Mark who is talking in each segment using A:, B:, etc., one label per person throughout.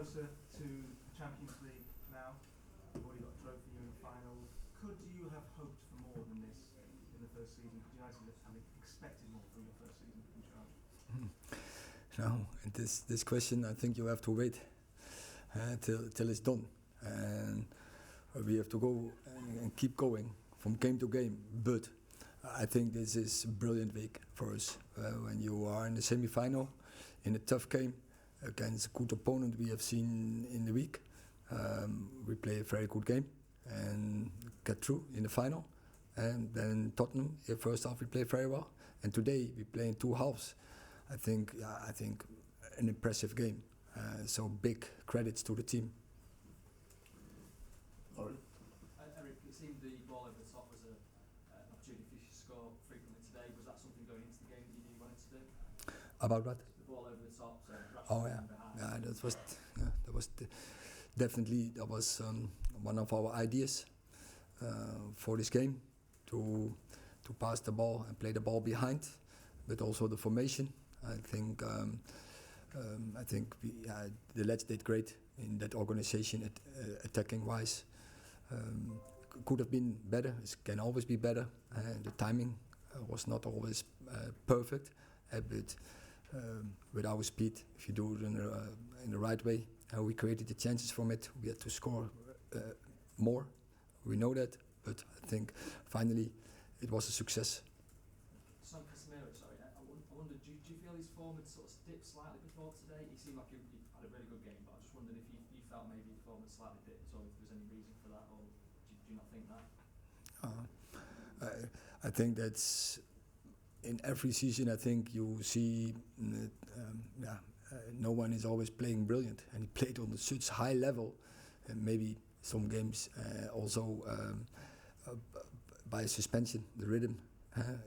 A: closer to the Champions League now. You've already got a trophy, you're in the final. Could you have hoped for more than this in the first season? Could United have expected more from your first season in charge?
B: No, and this question, I think you have to wait till it's done, and we have to go and keep going from game to game. But I think this is a brilliant week for us. When you are in the semi-final, in a tough game against a good opponent we have seen in the week, we play a very good game and get through in the final. And then Tottenham, in the first half we play very well, and today we play in two halves. I think an impressive game. So big credits to the team.
C: Lauren?
D: Erik, it seemed the ball over the top was an opportunity for you to score frequently today. Was that something going into the game that you knew you wanted to do?
B: About what?
D: The ball over the top. So
B: Yeah, that was definitely one of our ideas for this game, to pass the ball and play the ball behind, but also the formation. I think the lads did great in that organization, attacking wise. Could have been better. It can always be better. The timing was not always perfect, but with our speed, if you do it in the right way, we created the chances from it. We had to score more. We know that, but I think finally it was a success.
D: So Casemiro, sorry, I wondered, do you feel his form had sort of dipped slightly before today? He seemed like he had a really good game, but I just wondered if you felt maybe the form had slightly dipped, or if there was any reason for that, or do you not think that?
B: I think that's in every season. I think you see, no one is always playing brilliant, and he played on such high level, and maybe some games also by suspension, the rhythm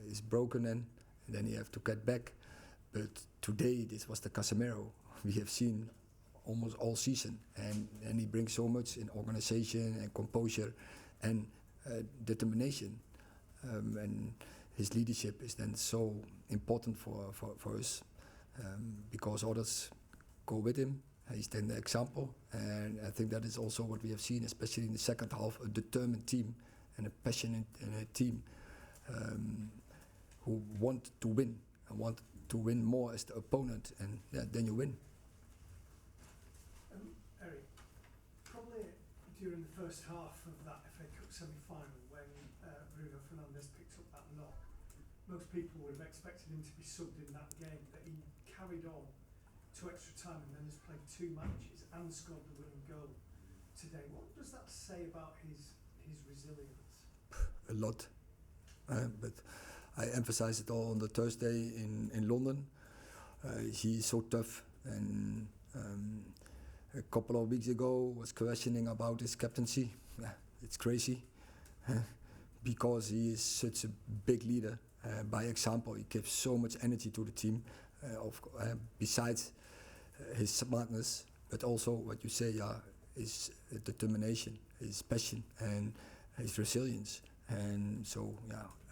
B: is broken, and then you have to get back. But today, this was the Casemiro we have seen almost all season, and he brings so much in organization and composure and determination, and his leadership is then so important for us, because others go with him. He's then the example, and I think that is also what we have seen, especially in the second half, a determined team and a passionate and a team who want to win and want to win more as the opponent, and then you win.
E: Erik, probably during the first half of that FA Cup semi-final, when Bruno Fernandes picked up that knock, most people would have expected him to be subbed in that game, but he carried on to extra time and then has played 2 matches and scored the winning goal today. What does that say about his resilience?
B: A lot, but I emphasized it all on the Thursday in London. He is so tough, and a couple of weeks ago was questioning about his captaincy. Yeah, it's crazy, because he is such a big leader. By example, he gives so much energy to the team, besides his smartness, but also what you say, his determination, his passion, and his resilience. And so,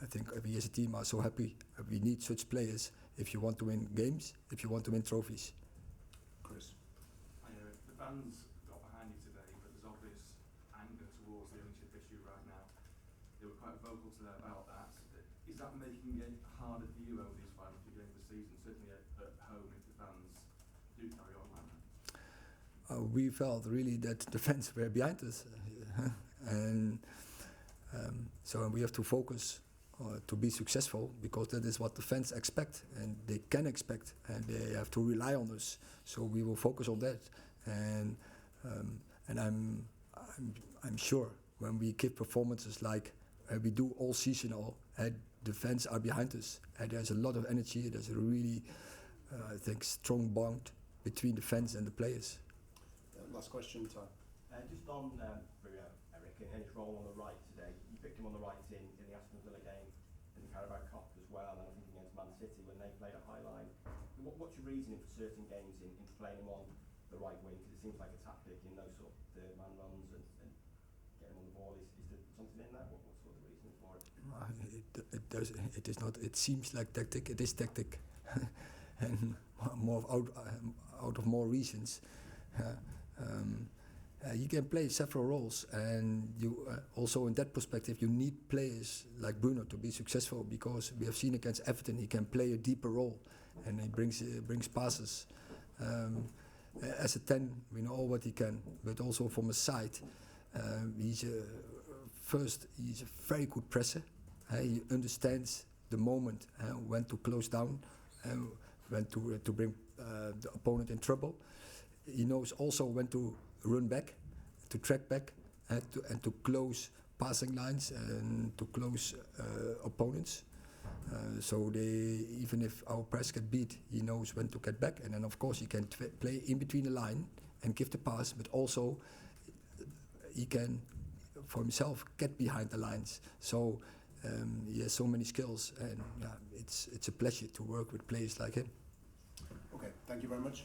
B: I think we as a team are so happy. We need such players if you want to win games, if you want to win trophies.
C: Chris?
F: The fans got behind you today, but there's obvious anger towards the ownership issue right now. They were quite vocal today about that. Is that making it harder for you over these final few games of the season, certainly at home, if the fans do carry on like that?
B: We felt really that the fans were behind us, and so we have to focus to be successful, because that is what the fans expect, and they can expect, and they have to rely on us. So we will focus on that, and I'm sure when we give performances like we do all season, the fans are behind us, and there's a lot of energy. There's a really, I think, strong bond between the fans and the players.
C: Last question, Ty.
G: Just on Bruno, Erik, and his role on the right today. You picked him on the right in the Aston Villa game, in the Carabao Cup as well, and I think against Man City when they played a high line. What's your reasoning for certain games in playing him on the right wing? Because it seems like a tactic in those sort of third-man runs and getting on the ball. Is there something in that? What sort of reasoning for it?
B: It is not. It seems like tactic. It is tactic, and more out of more reasons. You can play several roles, and you also in that perspective you need players like Bruno to be successful, because we have seen against Everton he can play a deeper role, and he brings passes. As a 10, we know what he can, but also from a side, he's a very good presser. He understands the moment when to close down, when to bring the opponent in trouble. He knows also when to run back, to track back, and to close passing lines and to close opponents. So even if our press get beat, he knows when to get back, and then of course he can play in between the line and give the pass, but also he can for himself get behind the lines. So he has so many skills, and it's a pleasure to work with players like him.
C: Okay, thank you very much.